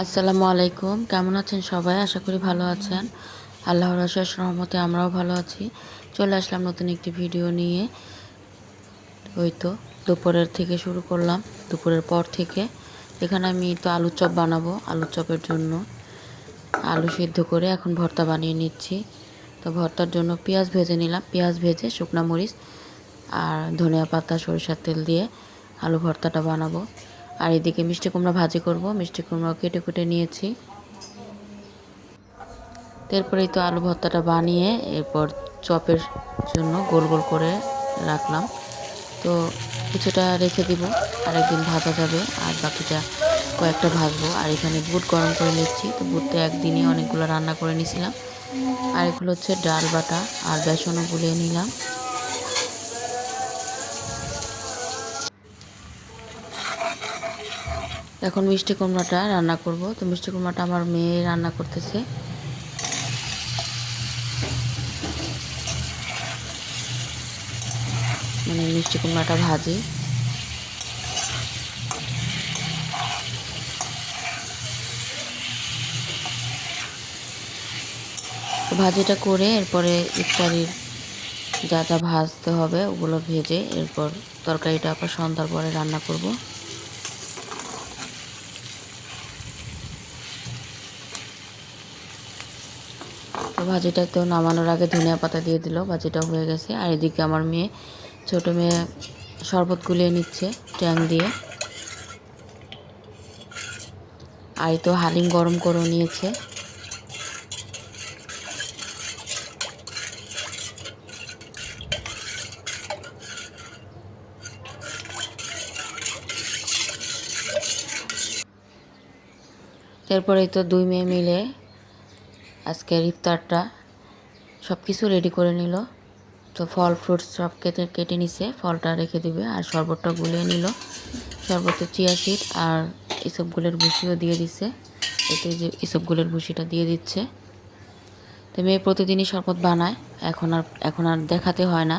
আসসালামু আলাইকুম। কেমন আছেন সবাই? আশা করি ভালো আছেন। আল্লাহর অশেষ রহমতে আমরাও ভালো আছি। চলে আসলাম নতুন একটি ভিডিও নিয়ে। ওই তো দুপুরের থেকে শুরু করলাম। দুপুরের পর থেকে এখানে আমি তো আলুর চপ বানাবো। আলুর চপের জন্য আলু সিদ্ধ করে এখন ভর্তা বানিয়ে নিচ্ছি। তো ভর্তার জন্য পেঁয়াজ ভেজে নিলাম। পেঁয়াজ ভেজে শুকনা মরিচ আর ধনিয়া পাতা সরিষার তেল দিয়ে আলু ভর্তাটা বানাবো। আর এদিকে মিষ্টি কুমড়া ভাজি করব। মিষ্টি কুমড়া কেটে কুটে নিয়েছি। তারপরেই তো আলু ভর্তাটা বানিয়ে এরপর চপের জন্য গোল গোল করে রাখলাম। তো কিছুটা রেখে দিব, আরেকদিন ভাজা যাবে, আর বাকিটা কয়েকটা ভাজবো। আর এখানে বুট গরম করে নিচ্ছি। তো বুটটা একদিনই অনেকগুলো রান্না করে নিয়েছিলাম। আর এগুলো হচ্ছে ডাল বাটা আর বেসনও গুলিয়ে নিলাম। এখন মিষ্টি কুমড়াটা রান্না করব। তো মিষ্টি কুমড়াটা আমার মেয়ে রান্না করতেছে। মানে মিষ্টি কুমড়াটা ভাজি। তো ভাজিটা করে এরপরে ইফতারির যা যা ভাজতে হবে ওগুলো ভেজে এরপর তরকারিটা আবার সন্ধ্যার পরে রান্না করব। তো ভাজিটা তো নামানোর আগে ধনিয়া পাতা দিয়ে দিল। ভাজিটা হয়ে গেছে। আর এদিকে আমার মেয়ে, ছোট মেয়ে শরবত গুলিয়ে নিচ্ছে ট্যাং দিয়ে। আর এই তো হালিম গরম করে নিয়েছে। এরপরে তো দুই মেয়ে মিলে আজকের ইফতারটা সব কিছু রেডি করে নিল। তো ফল ফ্রুটস সব কেটে কেটে নিছে, ফলটা রেখে দিবে। আর শরবতটা গুলিয়ে নিল। শরবতে চিয়া সিড আর ইসবগুলের ভুসিও দিয়ে দিছে। এতে যে ইসবগুলের ভুসিটা দিয়ে দিচ্ছে। তো মেয়ে প্রতিদিনই শরবত বানায়, এখন আর দেখাতে হয় না,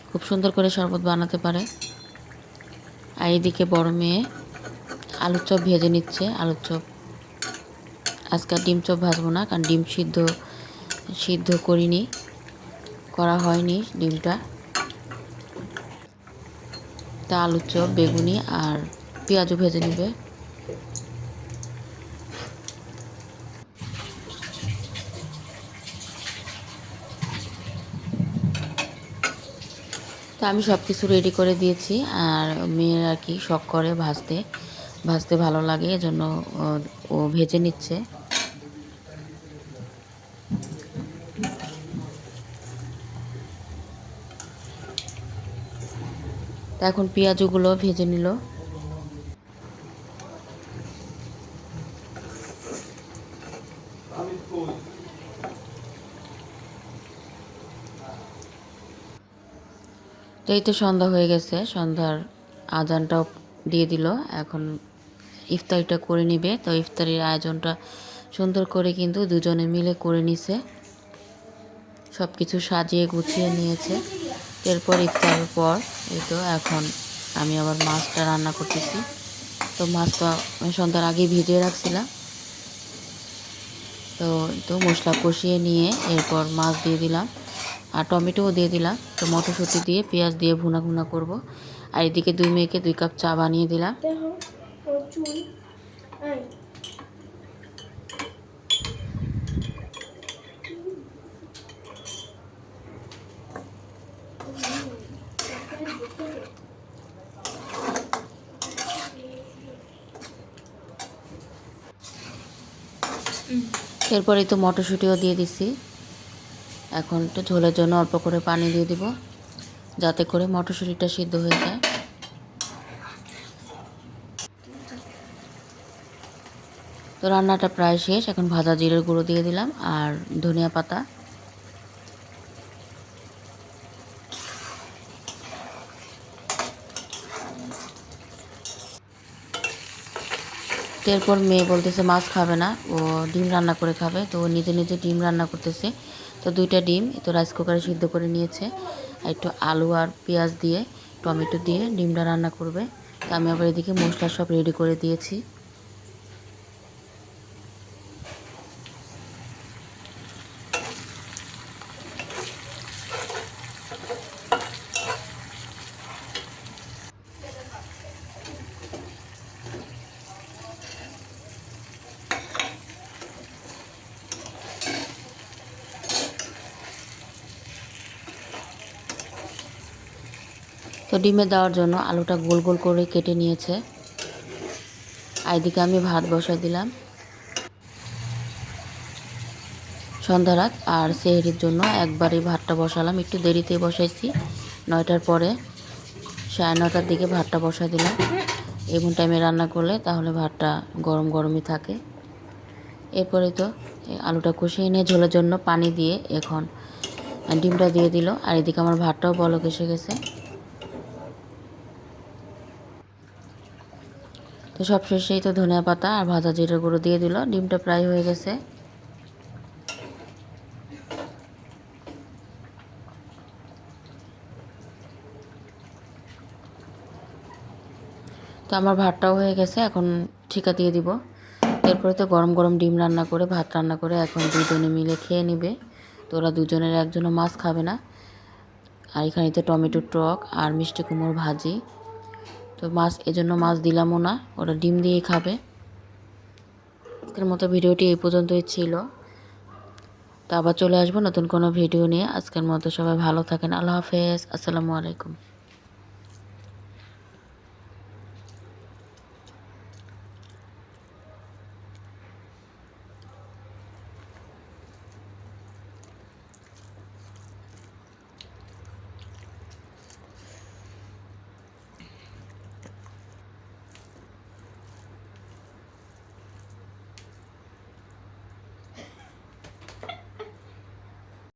খুব সুন্দর করে শরবত বানাতে পারে। আর এইদিকে বড় মেয়ে আলুর চপ ভেজে নিচ্ছে। আলুর চপ আজকে ডিম চপ ভাজবো না, কারণ ডিম সিদ্ধ করা হয়নি ডিমটা। তা আলুর চপ, বেগুনি আর পেঁয়াজও ভেজে নেবে। তো আমি সব কিছু রেডি করে দিয়েছি। আর মেয়ের আর কি শখ করে ভাজতে ভাজতে ভালো লাগে, এজন্য ও ভেজে নিচ্ছে। তা এখন পেঁয়াজগুলো ভেজে নিল। তো এই তো সন্ধ্যা হয়ে গেছে, সন্ধ্যার আজানটাও দিয়ে দিল। এখন ইফতারিটা করে নিবে। তো ইফতারির আয়োজনটা সুন্দর করে কিন্তু দুজনে মিলে করে নিছে। সব কিছু সাজিয়ে গুছিয়ে নিয়েছে। এরপর ইফতারের পর এই তো এখন আমি আবার মাছটা রান্না করতেছি। তো মাছটা আমি সন্ধ্যার আগে ভিজিয়ে রাখছিলাম। তো এই তো মশলা কষিয়ে নিয়ে এরপর মাছ দিয়ে দিলাম আর টমেটোও দিয়ে দিলাম। তো মটরশুঁটি দিয়ে পেঁয়াজ দিয়ে ভুনা ভুনা করব। আর এদিকে দুই মেয়েকে 2 কাপ চা বানিয়ে দিলাম। এরপরে তো মটরশুঁটিও দিয়ে দিছি। এখন একটু ঝোলের জন্য অল্প করে পানি দিয়ে দিব, যাতে করে মটরশুঁটিটা সিদ্ধ হয়ে যায়। তো রান্নাটা প্রায় শেষ। এখন ভাজা জিরের গুঁড়ো দিয়ে দিলাম আর ধনিয়া পাতা। এরপর মেয়ে বলতেছে মাছ খাবে না, ও ডিম রান্না করে খাবে। তো ও নিজে নিজে ডিম রান্না করতেছে। তো 2টা ডিম তো রাইস কুকারে সিদ্ধ করে নিয়েছে। আর একটু আলু আর পেঁয়াজ দিয়ে টমেটো দিয়ে ডিমটা রান্না করবে। তো আমি আবার এদিকে মশলা সব রেডি করে দিয়েছি। তো ডিমে দেওয়ার জন্য আলুটা গোল গোল করে কেটে নিয়েছে। আর এদিকে আমি ভাত বসাই দিলাম। সন্ধ্যা রাত আর সেহরির জন্য একবারই ভাতটা বসালাম, একটু দেরিতে বসাইছি, 9টার পরে 9:30টার দিকে ভাতটা বসাই দিলাম। এমন টাইমে রান্না করলে তাহলে ভাতটা গরম গরমই থাকে। এরপরে তো আলুটা কষিয়ে নিয়ে ঝোলের জন্য পানি দিয়ে এখন ডিমটা দিয়ে দিল। আর এদিকে আমার ভাতটাও বলক এসে গেছে। তো সবশেষেই তো ধনিয়া পাতা আর ভাজা জিরার গুঁড়ো দিয়ে দিল। ডিমটা প্রায় হয়ে গেছে। তো আমার ভাতটাও হয়ে গেছে, এখন ঠিকা দিয়ে দিব। এরপরে তো গরম গরম ডিম রান্না করে ভাত রান্না করে এখন দুজনে মিলে খেয়ে নেবে। তো ওরা দুজনের একজনও মাছ খাবে না। আর এখানে তো টমেটোর টক আর মিষ্টি কুমড়োর ভাজি। তো মাছ এজন্য মাছ দিলামও না, ওরা ডিম দিয়েই খাবে। আজকের মতো ভিডিওটি এই পর্যন্তই ছিল। তো আবার চলে আসবো নতুন কোনো ভিডিও নিয়ে। আজকের মতো সবাই ভালো থাকেন। আল্লাহ হাফেজ। আসসালামু আলাইকুম।